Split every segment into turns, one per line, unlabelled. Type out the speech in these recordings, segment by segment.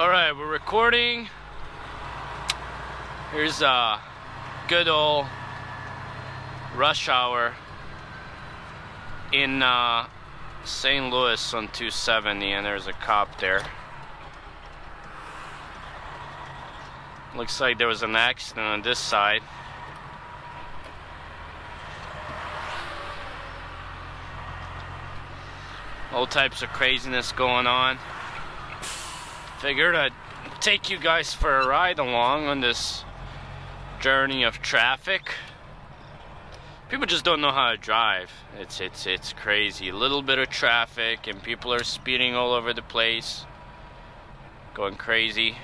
Alright, we're recording. Here's a good old rush hour in St. Louis on 270, and there's a cop there. Looks like there was an accident on this side. All types of craziness going on. Figured I'd take you guys for a ride along on this journey of traffic. People just don't know how to drive. It's crazy. A little bit of traffic and people are speeding all over the place, going crazy.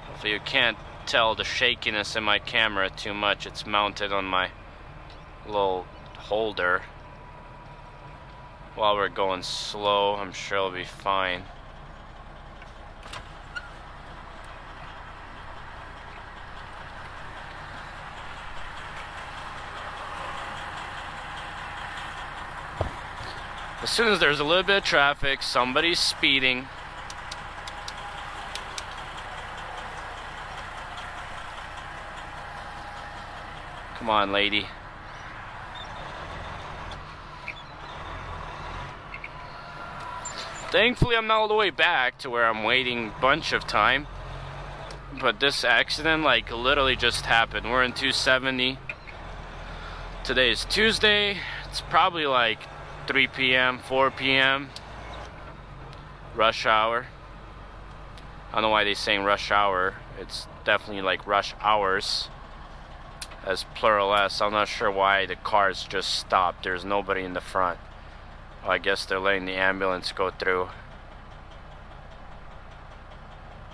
Hopefully you can't tell the shakiness in my camera too much. It's mounted on my little holder. While we're going slow, I'm sure it'll be fine. As soon as there's a little bit of traffic, somebody's speeding. Come on, lady. Thankfully, I'm not all the way back to where I'm waiting a bunch of time. But this accident, like, literally just happened. We're in 270. Today is Tuesday. It's probably like 3 p.m., 4 p.m. Rush hour. I don't know why they're saying rush hour. It's definitely like rush hours as plural S. I'm not sure why the cars just stopped. There's nobody in the front. Well, I guess they're letting the ambulance go through.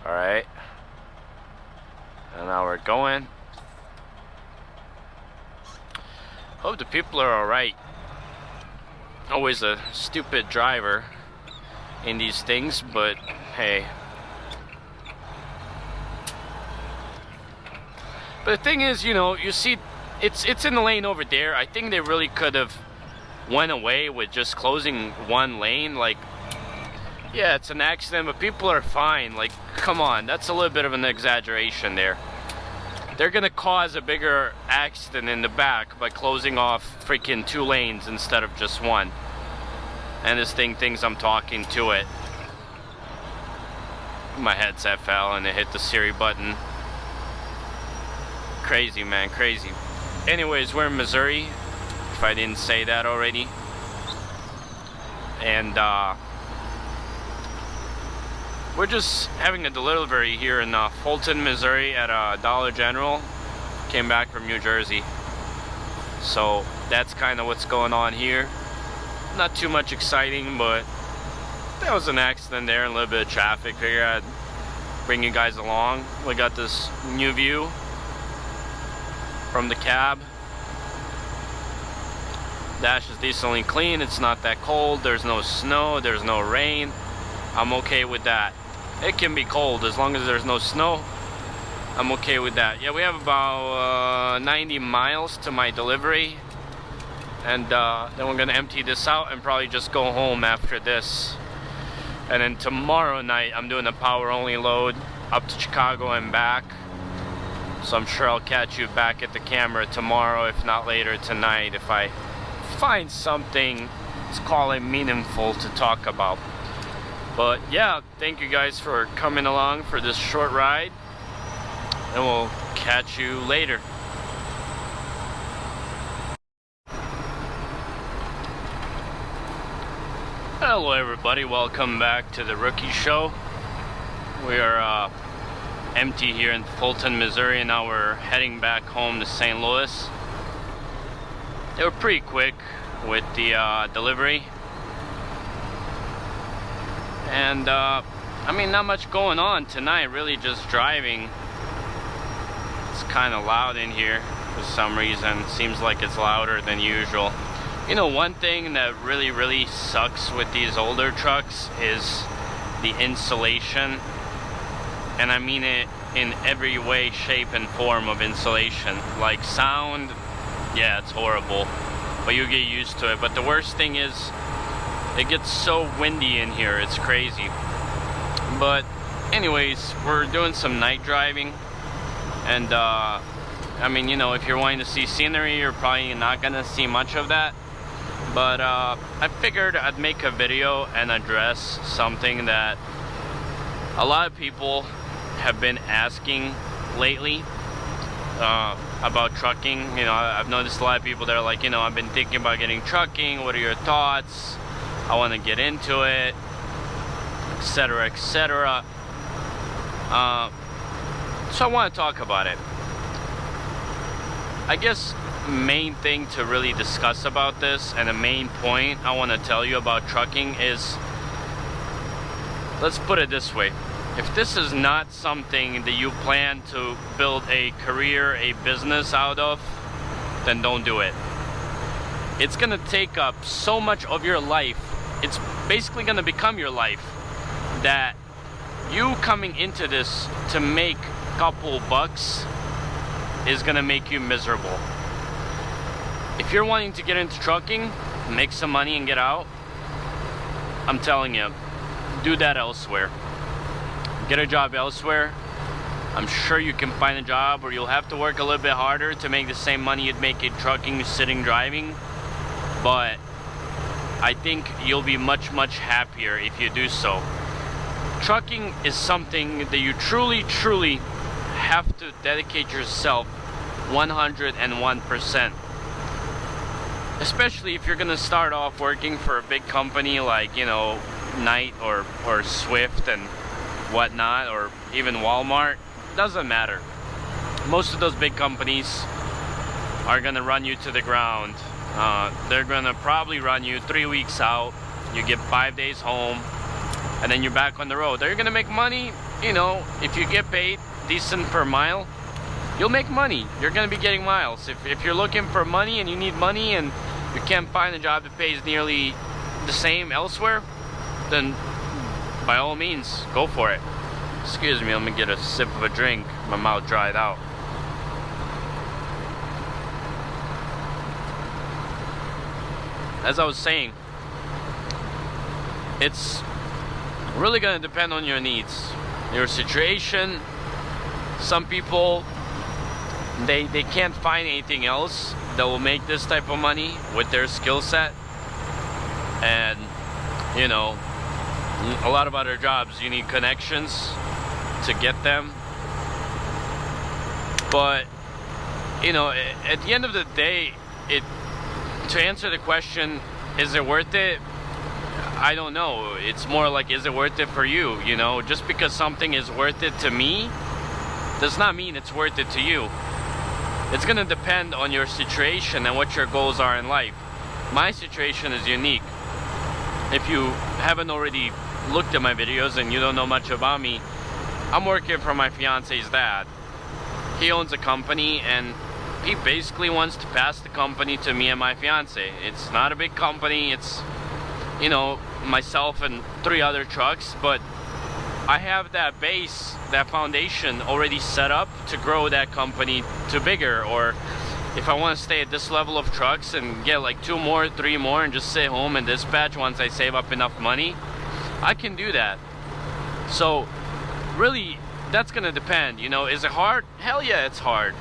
Alright. And now we're going. Hope the people are alright. Always a stupid driver in these things, but hey. But the thing is, you know, you see it's in the lane over there. I think they really could have went away with just closing one lane. Like, yeah, it's an accident, but people are fine. Like, come on, that's a little bit of an exaggeration there. They're gonna cause a bigger accident in the back by closing off freaking 2 lanes instead of just one. And this thing thinks I'm talking to it. My headset fell and it hit the Siri button. Crazy, man, crazy. Anyways, we're in Missouri, if I didn't say that already. And we're just having a delivery here in Fulton, Missouri at Dollar General. Came back from New Jersey. So that's kind of what's going on here. Not too much exciting, but there was an accident there and a little bit of traffic. Figured I'd bring you guys along. We got this new view from the cab. Dash is decently clean. It's not that cold. There's no snow. There's no rain. I'm okay with that. It can be cold as long as there's no snow. I'm okay with that. Yeah, we have about 90 miles to my delivery, and then we're gonna empty this out and probably just go home after this. And then tomorrow night I'm doing a power only load up to Chicago and back. So I'm sure I'll catch you back at the camera tomorrow, if not later tonight, if I find something, let's call it meaningful to talk about. But yeah, thank you guys for coming along for this short ride, and we'll catch you later. Hello everybody, welcome back to the Rookie Show. We are empty here in Fulton, Missouri, and now we're heading back home to St. Louis. They were pretty quick with the delivery. And I mean, not much going on tonight, really just driving. It's kind of loud in here for some reason. Seems like it's louder than usual. You know, one thing that really sucks with these older trucks is the insulation. And I mean it in every way, shape, and form of insulation. Like sound, yeah, it's horrible, but you get used to it. But the worst thing is It gets so windy in here, it's crazy. But anyways, we're doing some night driving, and I mean, you know, if you're wanting to see scenery, you're probably not gonna see much of that. But I figured I'd make a video and address something that a lot of people have been asking lately about trucking. You know, I've noticed a lot of people that are like, you know, I've been thinking about getting trucking. What are your thoughts? I want to get into it, etc., etc. So I want to talk about it. I guess main thing to really discuss about this, and the main point I want to tell you about trucking is, let's put it this way. If this is not something that you plan to build a career, a business out of, then don't do it. It's gonna take up so much of your life. It's basically gonna become your life, that you coming into this to make a couple bucks is gonna make you miserable. If you're wanting to get into trucking, make some money and get out, I'm telling you, do that elsewhere. Get a job elsewhere. I'm sure you can find a job where you'll have to work a little bit harder to make the same money you'd make in trucking, sitting, driving. But I think you'll be much, much happier if you do so. Trucking is something that you truly, truly have to dedicate yourself 101%. Especially if you're gonna start off working for a big company like, you know, Knight or Swift and whatnot, or even Walmart. Doesn't matter. Most of those big companies are gonna run you to the ground. They're gonna probably run you 3 weeks out. You get 5 days home, and then you're back on the road. Are you gonna make money? You know, if you get paid decent per mile, you'll make money. You're gonna be getting miles. If you're looking for money and you need money and you can't find a job that pays nearly the same elsewhere, then by all means, go for it. Excuse me, let me get a sip of a drink. My mouth dried out. As I was saying, it's really gonna depend on your needs, your situation. Some people, they can't find anything else that will make this type of money with their skill set, and you know, a lot of other jobs you need connections to get them. But you know, at the end of the day, to answer the question, is it worth it? I don't know. It's more like, is it worth it for you? You know, just because something is worth it to me does not mean it's worth it to you. It's gonna depend on your situation and what your goals are in life. My situation is unique. If you haven't already looked at my videos and you don't know much about me, I'm working for my fiance's dad. He owns a company, and he basically wants to pass the company to me and my fiance. It's not a big company. It's, you know, myself and 3 other trucks, but I have that base, that foundation already set up to grow that company to bigger. Or if I want to stay at this level of trucks and get like 2 more, 3 more, and just sit home and dispatch once I save up enough money, I can do that. So really, that's gonna depend. You know, is it hard? Hell yeah, it's hard.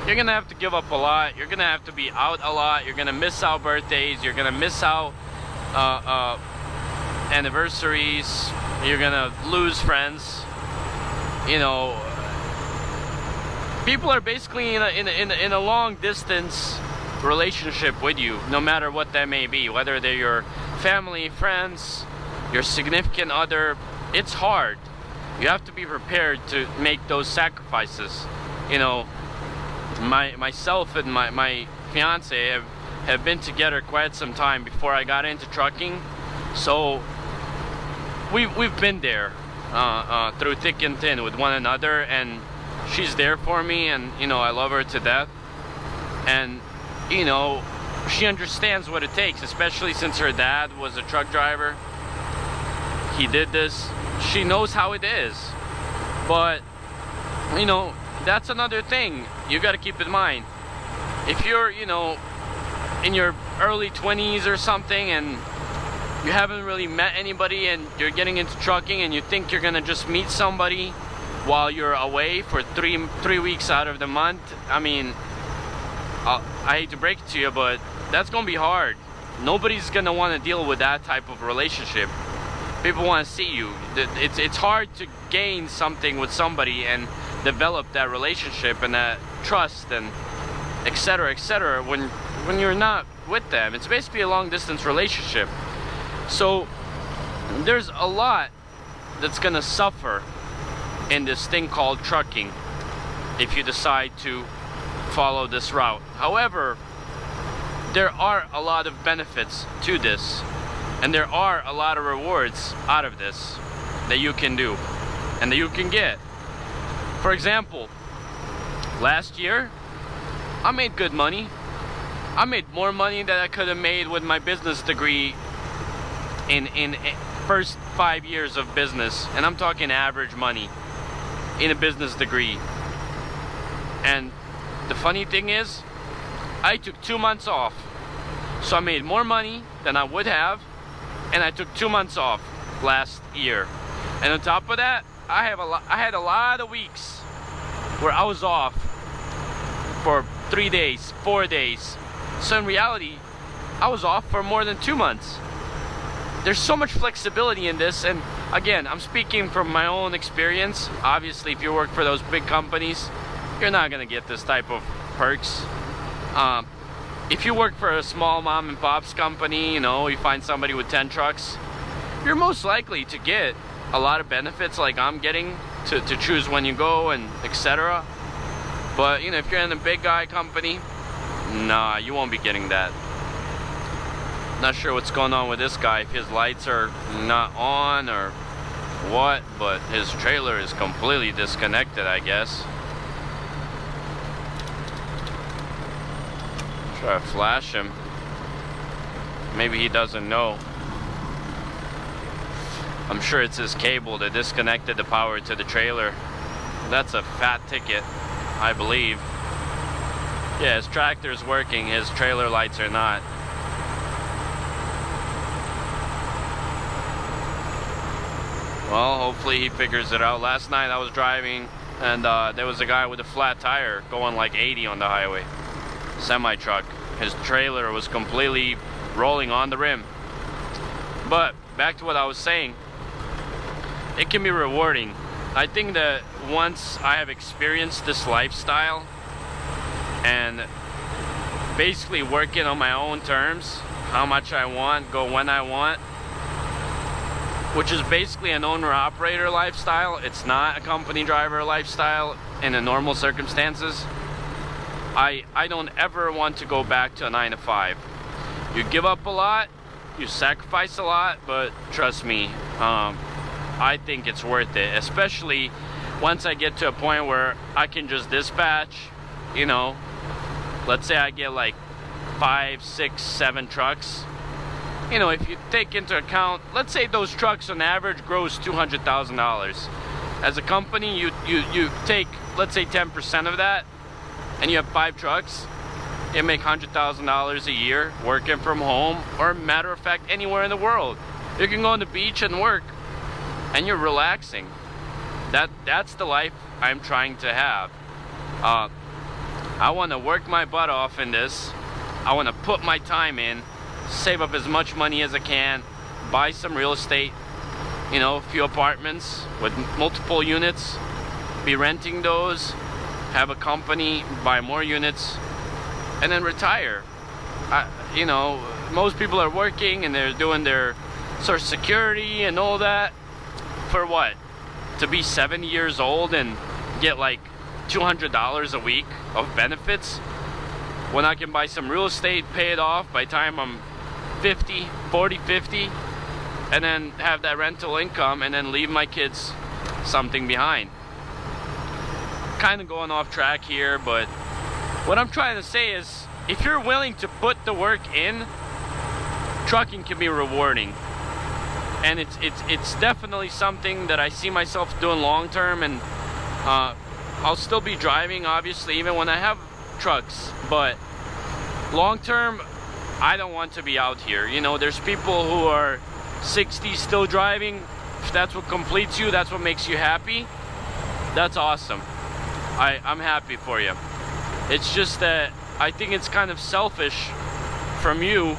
You're gonna have to give up a lot. You're gonna have to be out a lot. You're gonna miss out birthdays. You're gonna miss out anniversaries. You're gonna lose friends. You know, people are basically in a long distance relationship with you, no matter what that may be. Whether they're your family, friends, your significant other, it's hard. You have to be prepared to make those sacrifices. You know, myself and my fiance have been together quite some time before I got into trucking, so we've been there through thick and thin with one another, and she's there for me, and you know, I love her to death, and you know, she understands what it takes, especially since her dad was a truck driver. He did this. She knows how it is. But you know, that's another thing you got to keep in mind. If you're, you know, in your early 20s or something, and you haven't really met anybody and you're getting into trucking and you think you're gonna just meet somebody while you're away for three weeks out of the month, I mean, I hate to break it to you, but that's gonna be hard. Nobody's gonna want to deal with that type of relationship. People want to see you. It's hard to gain something with somebody and develop that relationship and that trust and etc., etc. when you're not with them. It's basically a long distance relationship. So there's a lot that's gonna suffer in this thing called trucking if you decide to follow this route. However, there are a lot of benefits to this, and there are a lot of rewards out of this that you can do and that you can get. For example, last year I made good money. I made more money than I could have made with my business degree in first 5 years of business, and I'm talking average money in a business degree. And the funny thing is, I took 2 months off, so I made more money than I would have, and I took 2 months off last year. And on top of that, I had a lot of weeks where I was off for 3 days, 4 days. So in reality, I was off for more than 2 months. There's so much flexibility in this, and again, I'm speaking from my own experience. Obviously, if you work for those big companies, you're not gonna get this type of perks. If you work for a small mom and pop's company, you know, you find somebody with 10 trucks, you're most likely to get a lot of benefits like I'm getting to choose when you go and etc. But you know, if you're in a big guy company, nah, you won't be getting that. Not sure what's going on with this guy, if his lights are not on or what, but his trailer is completely disconnected, I guess. Try to flash him. Maybe he doesn't know. I'm sure it's his cable that disconnected the power to the trailer. That's a fat ticket, I believe. Yeah, his tractor's working, his trailer lights are not. Well, hopefully he figures it out. Last night I was driving and there was a guy with a flat tire going like 80 on the highway. Semi-truck. His trailer was completely rolling on the rim. But back to what I was saying, it can be rewarding. I think that once I have experienced this lifestyle and basically working on my own terms, how much I want, go when I want, which is basically an owner-operator lifestyle. It's not a company driver lifestyle in the normal circumstances. I don't ever want to go back to a 9 to 5. You give up a lot, you sacrifice a lot, but trust me, I think it's worth it, especially once I get to a point where I can just dispatch, you know, let's say I get like 5, 6, 7 trucks. You know, if you take into account, let's say those trucks on average gross $200,000. As a company, you take, let's say 10% of that, and you have 5 trucks, you make $100,000 a year working from home, or matter of fact, anywhere in the world. You can go on the beach and work, and you're relaxing. That's the life I'm trying to have. I want to work my butt off in this. I want to put my time in, save up as much money as I can, buy some real estate, you know, a few apartments with multiple units, be renting those, have a company, buy more units, and then retire. You know, most people are working and they're doing their Social Security and all that. For what? To be 70 years old and get like $200 a week of benefits, when I can buy some real estate, pay it off by the time I'm 50, 40, 50, and then have that rental income and then leave my kids something behind. Kind of going off track here, but what I'm trying to say is, if you're willing to put the work in, trucking can be rewarding. And it's definitely something that I see myself doing long term, and I'll still be driving, obviously, even when I have trucks, but long term, I don't want to be out here. You know, there's people who are 60 still driving, if that's what completes you, that's what makes you happy, that's awesome. I'm happy for you. It's just that I think it's kind of selfish from you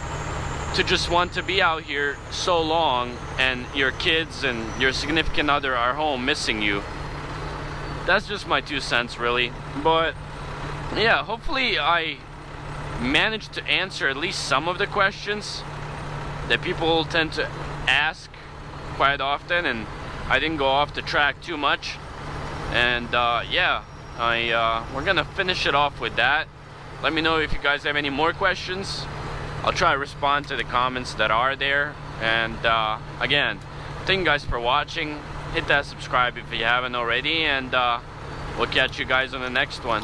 to just want to be out here so long and your kids and your significant other are home missing you. That's just my 2 cents, really. But yeah, hopefully I managed to answer at least some of the questions that people tend to ask quite often, and I didn't go off the track too much. And yeah, we're gonna finish it off with that. Let me know if you guys have any more questions. I'll try to respond to the comments that are there. And again, thank you guys for watching. Hit that subscribe if you haven't already, and we'll catch you guys on the next one.